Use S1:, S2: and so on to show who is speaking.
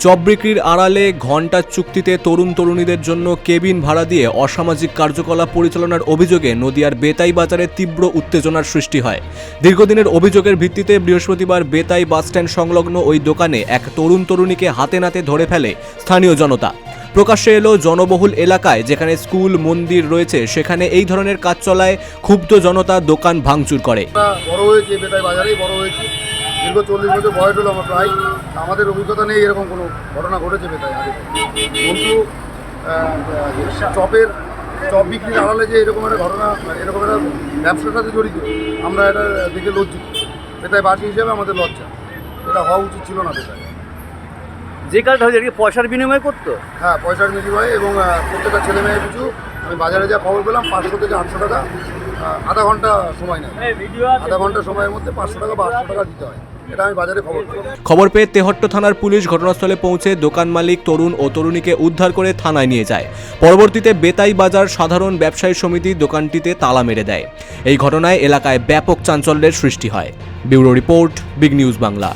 S1: Chop বিক্রির আড়ালে ঘণ্টার চুক্তিতে তরুণ তরুণীদের জন্য কেবিন ভাড়া দিয়ে অসামাজিক কার্যকলাপ পরিচালনার অভিযোগে নদিয়ার বেতাই বাজারে তীব্র উত্তেজনার সৃষ্টি হয়। দীর্ঘদিনের অভিযোগের ভিত্তিতে বৃহস্পতিবার বেতাই বাসস্ট্যান্ড সংলগ্ন ওই দোকানে এক তরুণ তরুণীকে হাতে নাতে ধরে ফেলে স্থানীয় জনতা। প্রকাশ্যে এলো জনবহুল এলাকায় যেখানে স্কুল মন্দির রয়েছে সেখানে এই ধরনের কাজ চলায় ক্ষুব্ধ জনতা দোকান ভাঙচুর করে।
S2: বড় হয়েছে বেতাই বাজারেই বড় হয়েছে, দীর্ঘ 40 বছর বয়স হলো আমার প্রায়। আমাদের অভিজ্ঞতা নেই এরকম কোনো ঘটনা ঘটেছে বেতাই আগে। কিন্তু চপ বিক্রির আড়ালে যে এরকম একটা ঘটনা, এরকম একটা ব্যবসার সাথে জড়িত, আমরা এটা দেখে লজ্জিত। বেতাই বাসী হিসেবে আমাদের লজ্জা, এটা হওয়া উচিত ছিল না। বেতাই
S3: যে কাজটা হয়েছে কি পয়সার বিনিময় করতো?
S2: হ্যাঁ, পয়সার বিনিময়ে, এবং প্রত্যেকটা ছেলে মেয়ে পিছু আমি বাজারে যা খবর পেলাম 500 থেকে 800 টাকা, আধা ঘন্টা সময় নেয়। আধা ঘন্টা সময়ের মধ্যে 500 টাকা বা 800 টাকা দিতে হয়। এটা আমি বাজারে
S1: খবর পেয়ে তেহট্ট থানার পুলিশ ঘটনাস্থলে পৌঁছে দোকান মালিক তরুণ ও তরুণীকে উদ্ধার করে থানায় নিয়ে যায়। পরবর্তীতে বেতাই বাজার সাধারণ ব্যবসায়ী সমিতি দোকানটিতে তালা মেরে দেয়। এই ঘটনায় এলাকায় ব্যাপক চাঞ্চল্যের সৃষ্টি হয়। Bureau report, big news Bangla.